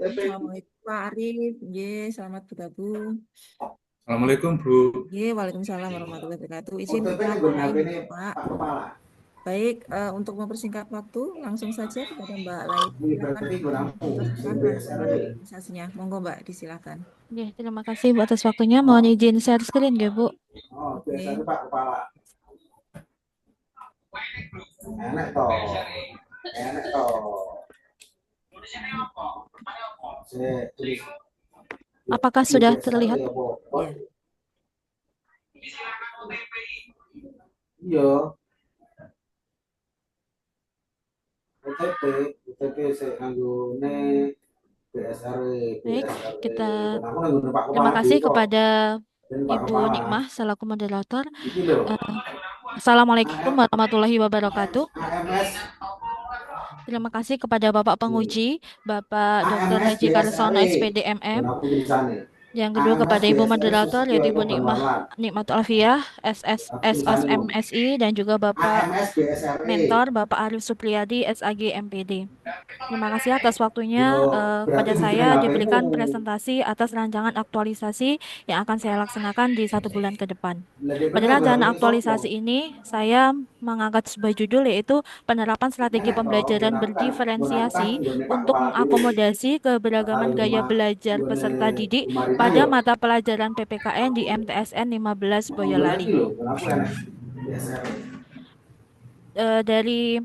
Assalamualaikum Pak Arif. Selamat bergabung. Assalamualaikum Bu. Waalaikumsalam warahmatullahi wabarakatuh. Izin OTP kita nih gue mulai HP nih ini Pak. Pak Kepala. Baik, untuk mempersingkat waktu, langsung saja kepada Mbak Laila. Ini Silakan berarti gue namu meneruskan BSR. rangkuman organisasinya. Monggo Mbak, disilakan. Oke, terima kasih Bu atas waktunya. Mohon izin share screen ya Bu. Oh, BSR Oke. Pak Kepala. Enak toh. Enak toh. Saya tulis. Apakah sudah terlihat? Ya. Iya. OTP, OTP saya anggone BSR. Baik, kita Aku nanggung Pak terima Kepala kasih dhewe kok. kepada Dan Pak Ibu Kepala. Nikmah selaku moderator. Iki lho. Assalamualaikum warahmatullahi wabarakatuh. AMS Terima kasih kepada Bapak penguji, Bapak Dr. AMS Haji Karsono BSRE. SPD MM. Aku tulisannya. Yang kedua AMS kepada Ibu BSRE moderator yaitu Ibu Susityo Banwalan. Nikmatul Alfiah, Aku tulisannya. SSMSI, dan juga Bapak AMS BSRE. mentor Bapak Arif Supriyadi SAG MPD. Terima kasih atas waktunya. Yo, Kepada berarti saya hubungi HP-mu. diberikan presentasi atas rancangan aktualisasi yang akan saya laksanakan di 1 bulan ke depan. Pada rancangan aktualisasi ini, saya mengangkat sebuah judul yaitu penerapan strategi pembelajaran berdiferensiasi untuk mengakomodasi keberagaman gaya belajar peserta didik pada mata pelajaran PPKN di MTSN 15 Boyolali. Dari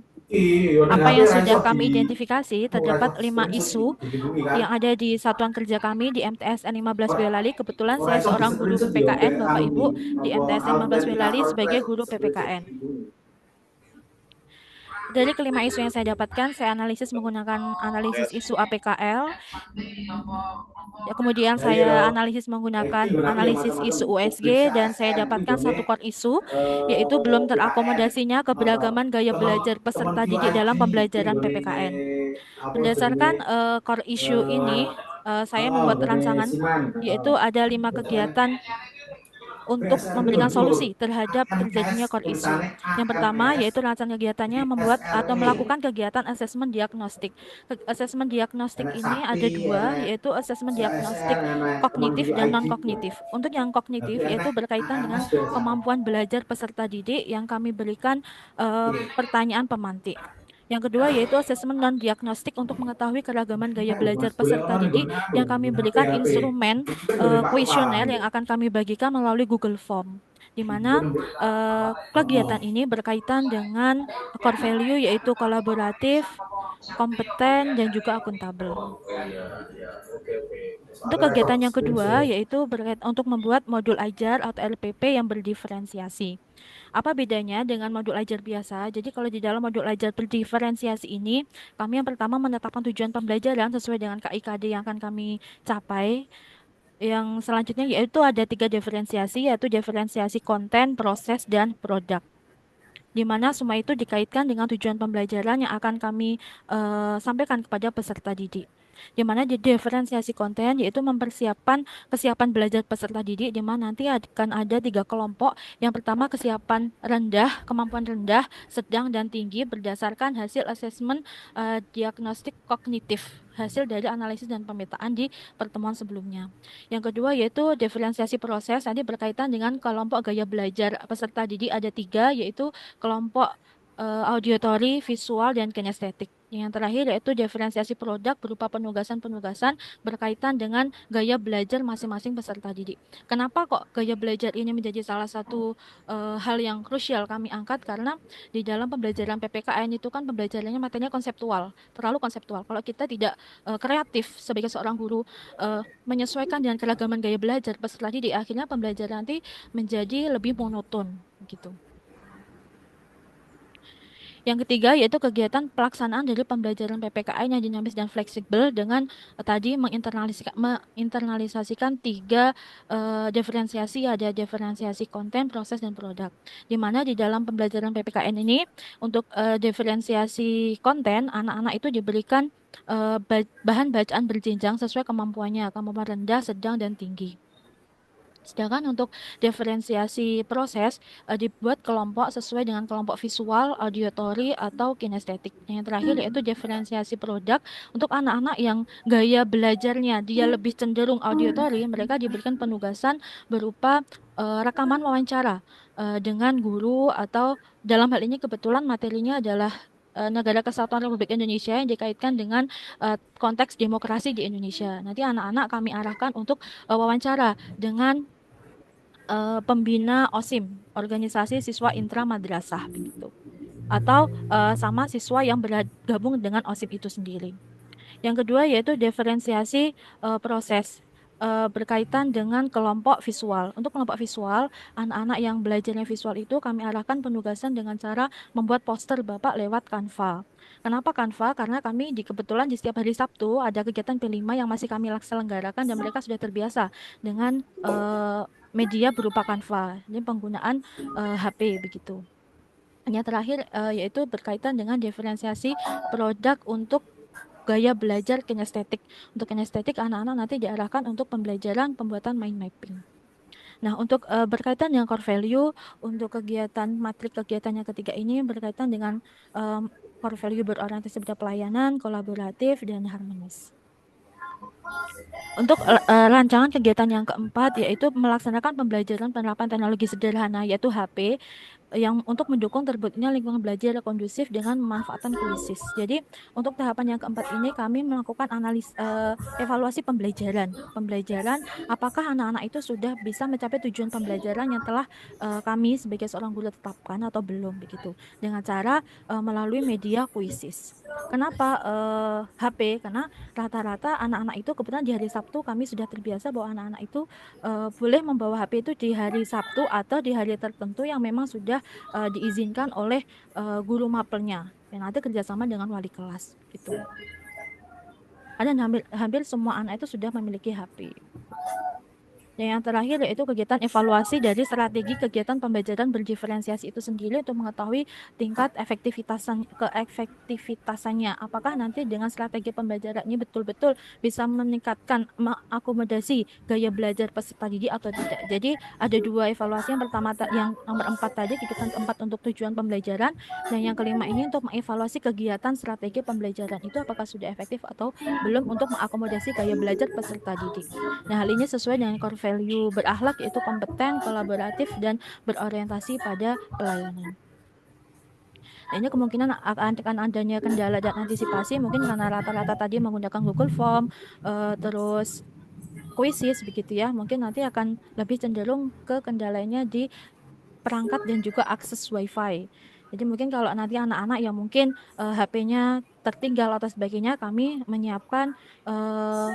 apa yang sudah kami identifikasi, terdapat 5 isu yang ada di satuan kerja kami di MTSN 15 Boyolali. Kebetulan saya seorang guru PPKN, Bapak Ibu, di MTSN 15 Boyolali sebagai guru PPKN. Dari kelima isu yang saya dapatkan, saya analisis menggunakan analisis isu APKL. Ya, kemudian saya analisis menggunakan analisis isu USG, dan saya dapatkan satu core isu, yaitu belum terakomodasinya keberagaman gaya belajar peserta didik dalam pembelajaran PPKN. Berdasarkan core issue ini, saya membuat rancangan, yaitu ada 5 kegiatan untuk memberikan solusi terhadap terjadinya core issue. Yang pertama yaitu rancangan kegiatannya membuat atau melakukan kegiatan asesmen diagnostik. Asesmen diagnostik ini ada 2, yaitu asesmen diagnostik kognitif dan non-kognitif. Untuk yang kognitif yaitu berkaitan dengan kemampuan belajar peserta didik yang kami berikan pertanyaan pemantik. Yang kedua yaitu asesmen non-diagnostik untuk mengetahui keragaman gaya belajar peserta didik yang kami berikan instrumen kuesioner yang akan kami bagikan melalui Google Form, di mana kegiatan ini berkaitan dengan core value yaitu kolaboratif, kompeten, dan juga akuntabel. Untuk kegiatan yang kedua yaitu untuk membuat modul ajar atau LPP yang berdiferensiasi. Apa bedanya dengan modul ajar biasa? Jadi kalau di dalam modul ajar berdiferensiasi ini, kami yang pertama menetapkan tujuan pembelajaran sesuai dengan KIKD yang akan kami capai. Yang selanjutnya yaitu ada 3 diferensiasi, yaitu diferensiasi konten, proses, dan produk. Di mana semua itu dikaitkan dengan tujuan pembelajaran yang akan kami sampaikan kepada peserta didik. Di mana di diferensiasi konten yaitu mempersiapkan kesiapan belajar peserta didik, di mana nanti akan ada 3 kelompok. Yang pertama kesiapan rendah, kemampuan rendah, sedang, dan tinggi berdasarkan hasil asesmen diagnostik kognitif, hasil dari analisis dan pemetaan di pertemuan sebelumnya. Yang kedua yaitu diferensiasi proses, nanti berkaitan dengan kelompok gaya belajar peserta didik ada 3, yaitu kelompok auditory, visual, dan kinestetik. Yang terakhir yaitu diferensiasi produk berupa penugasan-penugasan berkaitan dengan gaya belajar masing-masing peserta didik. Kenapa kok gaya belajar ini menjadi salah satu hal yang krusial kami angkat? Karena di dalam pembelajaran PPKN itu kan pembelajarannya materinya konseptual, terlalu konseptual. Kalau kita tidak kreatif sebagai seorang guru menyesuaikan dengan keragaman gaya belajar peserta didik, akhirnya pembelajaran nanti menjadi lebih monoton gitu. Yang ketiga yaitu kegiatan pelaksanaan dari pembelajaran PPKN yang dinamis dan fleksibel dengan tadi menginternalisasikan 3 diferensiasi, ada diferensiasi konten, proses, dan produk. Di mana di dalam pembelajaran PPKN ini untuk diferensiasi konten, anak-anak itu diberikan bahan bacaan berjenjang sesuai kemampuannya, kemampuan rendah, sedang, dan tinggi. Sedangkan untuk diferensiasi proses dibuat kelompok sesuai dengan kelompok visual, auditory, atau kinestetik. Yang terakhir yaitu diferensiasi produk untuk anak-anak yang gaya belajarnya dia lebih cenderung auditory, mereka diberikan penugasan berupa rekaman wawancara dengan guru atau dalam hal ini kebetulan materinya adalah Negara Kesatuan Republik Indonesia yang dikaitkan dengan konteks demokrasi di Indonesia. Nanti anak-anak kami arahkan untuk wawancara dengan pembina OSIM, organisasi siswa intra madrasah begitu. Atau sama siswa yang bergabung dengan OSIM itu sendiri. Yang kedua yaitu diferensiasi proses berkaitan dengan kelompok visual. Untuk kelompok visual, anak-anak yang belajarnya visual itu kami arahkan penugasan dengan cara membuat poster Bapak lewat Canva. Kenapa Canva? Karena kami kebetulan di setiap hari Sabtu ada kegiatan P5 yang masih kami selenggarakan dan mereka sudah terbiasa dengan media berupa Canva. Ini penggunaan HP begitu. Yang terakhir yaitu berkaitan dengan diferensiasi produk untuk gaya belajar kinestetik. Untuk kinestetik, anak-anak nanti diarahkan untuk pembelajaran pembuatan mind mapping. Nah, untuk berkaitan dengan core value, untuk kegiatan matrik kegiatan yang ketiga ini berkaitan dengan core value berorientasi pada pelayanan, kolaboratif, dan harmonis. Untuk rancangan kegiatan yang keempat yaitu melaksanakan pembelajaran penerapan teknologi sederhana yaitu HP yang untuk mendukung terbentuknya lingkungan belajar kondusif dengan memanfaatkan kuisis. Jadi untuk tahapan yang keempat ini kami melakukan evaluasi pembelajaran. Pembelajaran apakah anak-anak itu sudah bisa mencapai tujuan pembelajaran yang telah kami sebagai seorang guru tetapkan atau belum begitu. Dengan cara melalui media kuisis. Kenapa HP? Karena rata-rata anak-anak itu kebetulan di hari Sabtu kami sudah terbiasa bahwa anak-anak itu boleh membawa HP itu di hari Sabtu atau di hari tertentu yang memang sudah diizinkan oleh guru mapelnya dan nanti kerjasama dengan wali kelas gitu. Dan hampir semua anak itu sudah memiliki HP. Dan yang terakhir yaitu kegiatan evaluasi dari strategi kegiatan pembelajaran berdiferensiasi itu sendiri untuk mengetahui tingkat keefektivitasannya. Apakah nanti dengan strategi pembelajaran ini betul-betul bisa meningkatkan mengakomodasi gaya belajar peserta didik atau tidak. Jadi ada dua evaluasi. Yang pertama yang nomor 4 tadi, kegiatan keempat untuk tujuan pembelajaran, dan yang kelima ini untuk mengevaluasi kegiatan strategi pembelajaran itu apakah sudah efektif atau belum untuk mengakomodasi gaya belajar peserta didik. Nah, hal ini sesuai dengan core value berakhlak yaitu kompeten, kolaboratif, dan berorientasi pada pelayanan. Nah, ini kemungkinan akan adanya kendala dan antisipasi mungkin karena rata-rata tadi menggunakan Google Form, terus kuisis begitu ya. Mungkin nanti akan lebih cenderung ke kendalanya di perangkat dan juga akses WiFi. Jadi mungkin kalau nanti anak-anak yang mungkin HP-nya tertinggal atau sebagainya, kami menyiapkan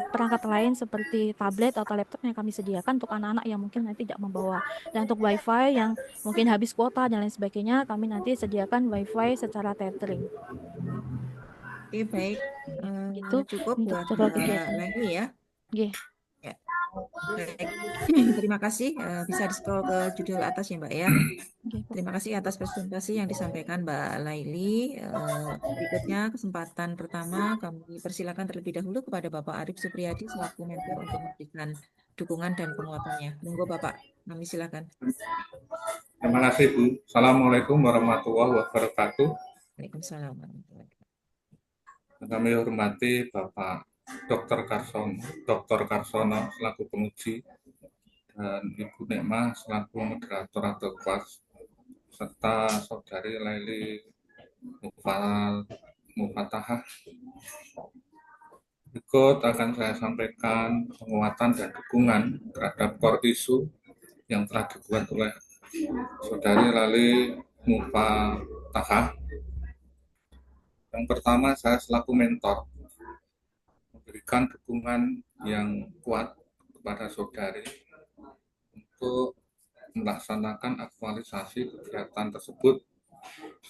perangkat lain seperti tablet atau laptop yang kami sediakan untuk anak-anak yang mungkin nanti tidak membawa. Dan untuk WiFi yang mungkin habis kuota dan lain sebagainya, kami nanti sediakan WiFi secara tethering. Oke, baik. Gitu Cukup untuk buat jadwal kegiatan. Leni ya. Yeah. Ya. Baik. Terima kasih. Bisa di-scroll ke judul atas ya, Mbak ya. Terima kasih atas presentasi yang disampaikan Mbak Laili. Berikutnya kesempatan pertama kami persilakan terlebih dahulu kepada Bapak Arif Supriyadi selaku mentor untuk memberikan dukungan dan penguatannya. Monggo Bapak, kami silakan. Terima kasih Bu. Assalamualaikum warahmatullahi wabarakatuh. Waalaikumsalam warahmatullahi wabarakatuh. Kami hormati Bapak Dr. Karsono selaku penguji dan Ibu Nekma selaku moderator atau kelas serta Saudari Laili Mufatahah. Berikut akan saya sampaikan penguatan dan dukungan terhadap core issue yang telah dibuat oleh Saudari Laili Mufatahah. Yang pertama, saya selaku mentor memberikan dukungan yang kuat kepada saudari untuk melaksanakan aktualisasi kegiatan tersebut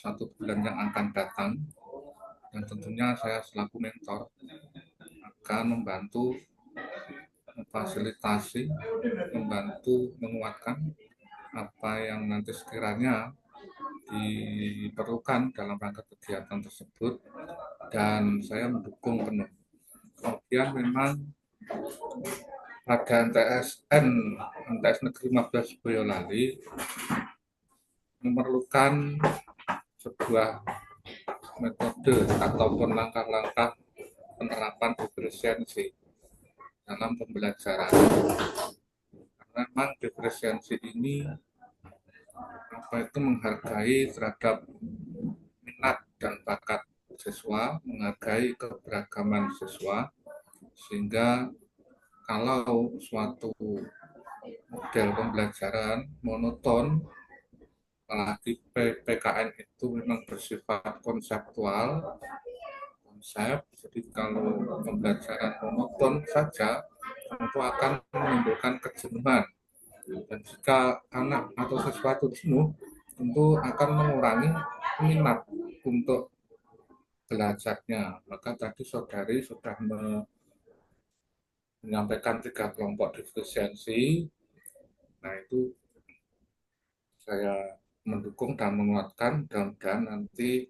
1 bulan yang akan datang, dan tentunya saya selaku mentor akan membantu memfasilitasi, membantu menguatkan apa yang nanti sekiranya diperlukan dalam rangka kegiatan tersebut, dan saya mendukung penuh. Kemudian memang pada MTS Negeri 15 Boyolali memerlukan sebuah metode ataupun langkah-langkah penerapan diferensiasi dalam pembelajaran. Karena memang diferensiasi ini menghargai terhadap minat dan bakat siswa, menghargai keberagaman siswa, sehingga kalau suatu model pembelajaran monoton, apalagi PKN itu memang bersifat konseptual, jadi kalau pembelajaran monoton saja tentu akan menimbulkan kejenuhan, dan jika anak atau siswa itu jenuh tentu akan mengurangi minat untuk belajarnya. Maka tadi saudari sudah menyampaikan 3 kelompok diferensiasi. Nah, itu saya mendukung dan menguatkan, mudah-mudahan nanti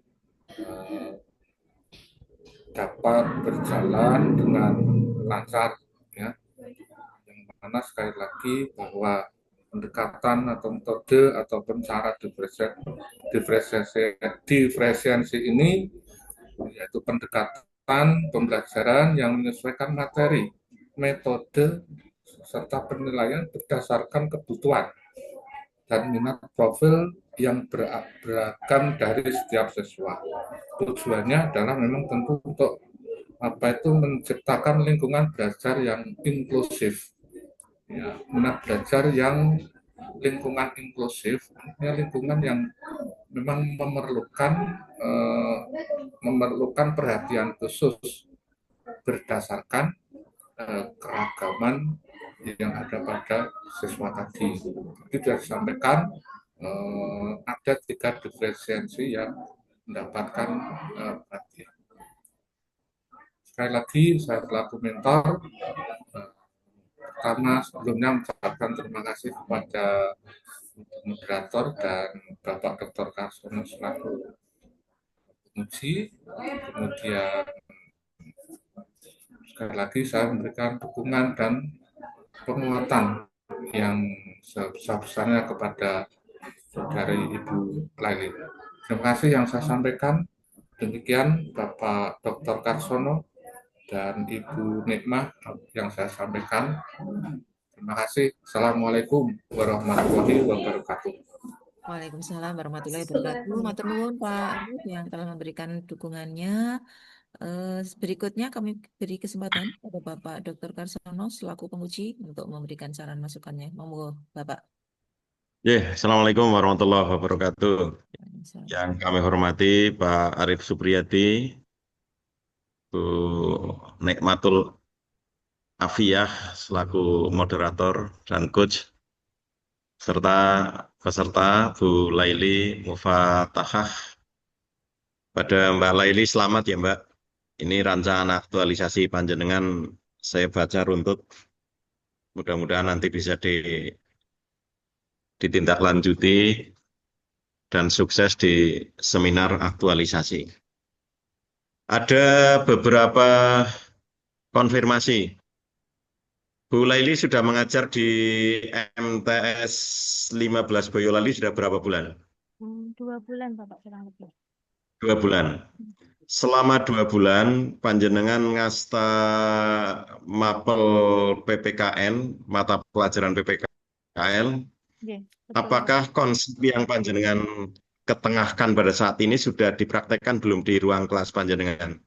dapat berjalan dengan lancar, ya. Yang mana sekali lagi bahwa pendekatan atau metode ataupun cara diferensiasi ini yaitu pendekatan pembelajaran yang menyesuaikan materi, metode, serta penilaian berdasarkan kebutuhan dan minat profil yang beragam dari setiap siswa. Tujuannya adalah memang tentu untuk menciptakan lingkungan belajar yang inklusif. Ya, minat belajar yang lingkungan inklusif, lingkungan yang memang memerlukan perhatian khusus berdasarkan keragaman yang ada pada siswa tadi. Itu sudah disampaikan, ada 3 diferensiasi yang mendapatkan perhatian. Sekali lagi saya selaku mentor, pertama sebelumnya mengucapkan terima kasih kepada moderator dan Bapak Dr. Karsono selaku penguji. Kemudian sekali lagi saya memberikan dukungan dan penguatan yang sebesar-besarnya kepada saudari Ibu Laili. Terima kasih yang saya sampaikan. Demikian Bapak Dr. Karsono dan Ibu Nikmah yang saya sampaikan. Terima kasih. Assalamualaikum warahmatullahi wabarakatuh. Waalaikumsalam warahmatullahi wabarakatuh. Matur nuwun Pak Arif yang telah memberikan dukungannya. Berikutnya kami beri kesempatan pada Bapak Dr. Karsono selaku penguji untuk memberikan saran masukannya. Monggo Bapak. Assalamualaikum warahmatullahi wabarakatuh. Yang kami hormati Pak Arif Supriyadi, Bu Nikmatul Afiyah selaku moderator dan coach, serta peserta Bu Laili Mufatahah. Pada Mbak Laili selamat ya Mbak. Ini rancangan aktualisasi panjenengan saya baca runtut. Mudah-mudahan nanti bisa ditindaklanjuti dan sukses di seminar aktualisasi. Ada beberapa konfirmasi. Bu Laili sudah mengajar di MTS 15 Boyolali sudah berapa bulan? 2 bulan Bapak kurang lebih. 2 bulan. Selama 2 bulan, panjenengan ngasta mapel PPKN, mata pelajaran PPKN. Betul. Apakah konsep yang panjenengan ketengahkan pada saat ini sudah dipraktekkan belum di ruang kelas panjenengan?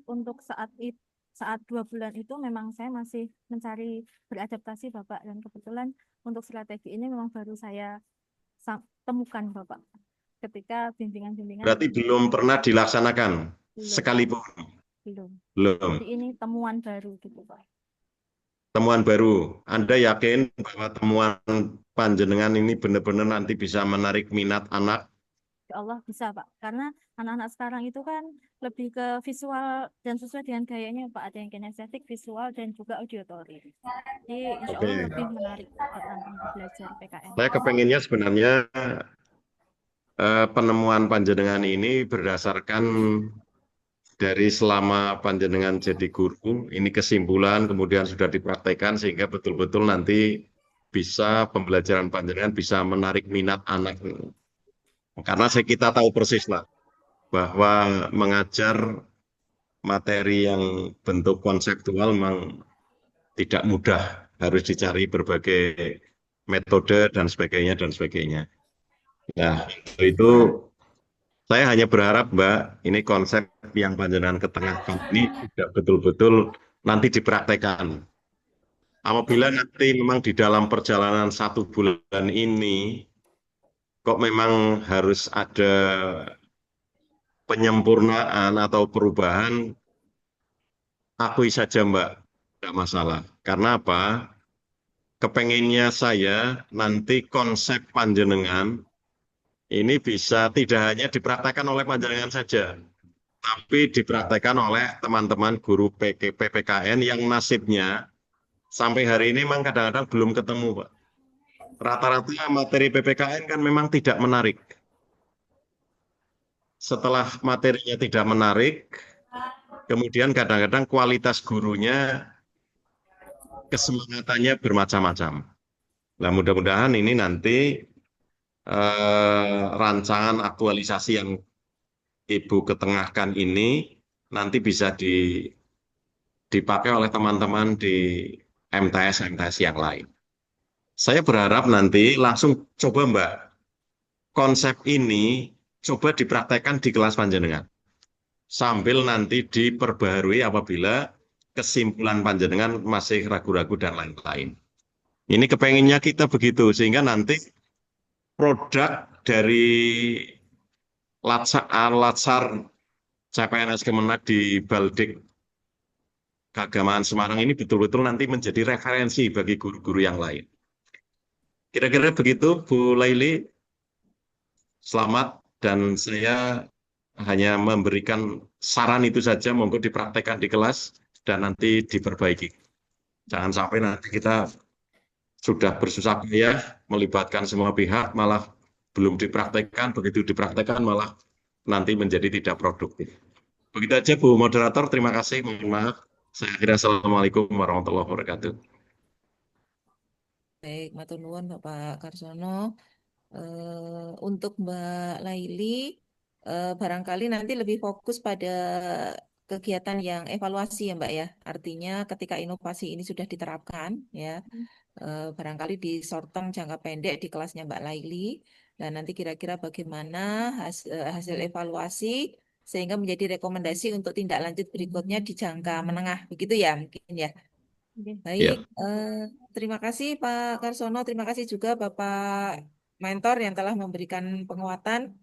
Untuk saat 2 bulan itu memang saya masih mencari beradaptasi Bapak, dan kebetulan untuk strategi ini memang baru saya temukan Bapak ketika bimbingan-bimbingan. Berarti belum pernah dilaksanakan sekalipun? Belum. Belum. Jadi ini temuan baru gitu Pak. Temuan baru. Anda yakin bahwa temuan panjenengan ini benar-benar nanti bisa menarik minat anak? Ya Allah bisa Pak, karena anak-anak sekarang itu kan lebih ke visual dan sesuai dengan gayanya Pak, ada yang kinestetik, visual, dan juga auditory. Jadi insya Allah lebih menarik anak belajar PKN. Saya kepenginnya sebenarnya penemuan panjenengan ini berdasarkan dari selama panjenengan jadi guru, ini kesimpulan kemudian sudah dipraktekkan sehingga betul-betul nanti bisa pembelajaran panjenengan bisa menarik minat anak. Karena kita tahu persis lah bahwa mengajar materi yang bentuk konseptual memang tidak mudah, harus dicari berbagai metode dan sebagainya dan sebagainya. Nah, itu saya hanya berharap, Mbak, ini konsep yang panjenengan ketengahkan ini tidak betul-betul nanti dipraktekkan. Apabila nanti memang di dalam perjalanan 1 bulan ini, kok memang harus ada penyempurnaan atau perubahan, akui saja, Mbak, tidak masalah. Karena apa? Kepengennya saya nanti konsep panjenengan ini bisa tidak hanya dipraktekkan oleh panjenengan saja, tapi dipraktekkan oleh teman-teman guru PPKN yang nasibnya sampai hari ini memang kadang-kadang belum ketemu, Pak. Rata-rata materi PPKN kan memang tidak menarik. Setelah materinya tidak menarik, kemudian kadang-kadang kualitas gurunya, kesemangatannya bermacam-macam. Nah, mudah-mudahan ini nanti rancangan aktualisasi yang Ibu ketengahkan ini nanti bisa dipakai oleh teman-teman di MTS-MTS yang lain. Saya berharap nanti langsung coba, Mbak, konsep ini coba dipraktekkan di kelas panjenengan. Sambil nanti diperbaharui apabila kesimpulan panjenengan masih ragu-ragu dan lain-lain. Ini kepenginnya kita begitu, sehingga nanti produk dari Latsar CPNS Kemenak di Baldik Keagamaan Semarang ini betul-betul nanti menjadi referensi bagi guru-guru yang lain. Kira-kira begitu, Bu Laili. Selamat, dan saya hanya memberikan saran itu saja, monggo dipraktekkan di kelas dan nanti diperbaiki. Jangan sampai nanti kita sudah bersusah payah melibatkan semua pihak, malah belum dipraktekkan, begitu dipraktekkan malah nanti menjadi tidak produktif. Begitu aja, Bu Moderator, terima kasih, mohon maaf. Saya kira Assalamualaikum warahmatullahi wabarakatuh. Baik, matur nuwun Bapak Karsono. Untuk Mbak Laili, barangkali nanti lebih fokus pada kegiatan yang evaluasi ya Mbak ya. Artinya ketika inovasi ini sudah diterapkan ya, barangkali di short term jangka pendek di kelasnya Mbak Laili, dan nanti kira-kira bagaimana hasil evaluasi sehingga menjadi rekomendasi untuk tindak lanjut berikutnya di jangka menengah, begitu ya mungkin ya. Baik, Ya. terima kasih Pak Karsono, terima kasih juga Bapak mentor yang telah memberikan penguatan,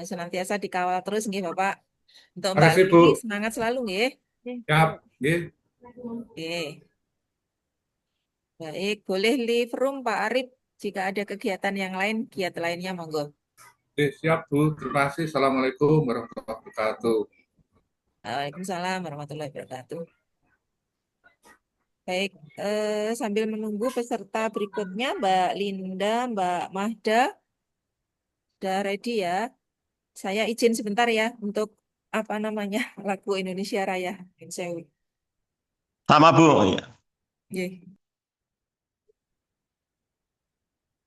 senantiasa dikawal terus nggih Bapak. Untuk Terima Mbak kasih, Bu. Lili semangat selalu nggih. Siap, nggih. Oke. Baik, boleh leave room Pak Arif jika ada kegiatan yang lain, giat lainnya monggo. Oke, siap, Bu. Terima kasih. Assalamualaikum warahmatullahi wabarakatuh. Waalaikumsalam warahmatullahi wabarakatuh. Baik, sambil menunggu peserta berikutnya Mbak Linda, Mbak Mahda, udah ready ya. Saya izin sebentar ya untuk apa namanya lagu Indonesia Raya. Sewu. Sama, Bu. Nggih.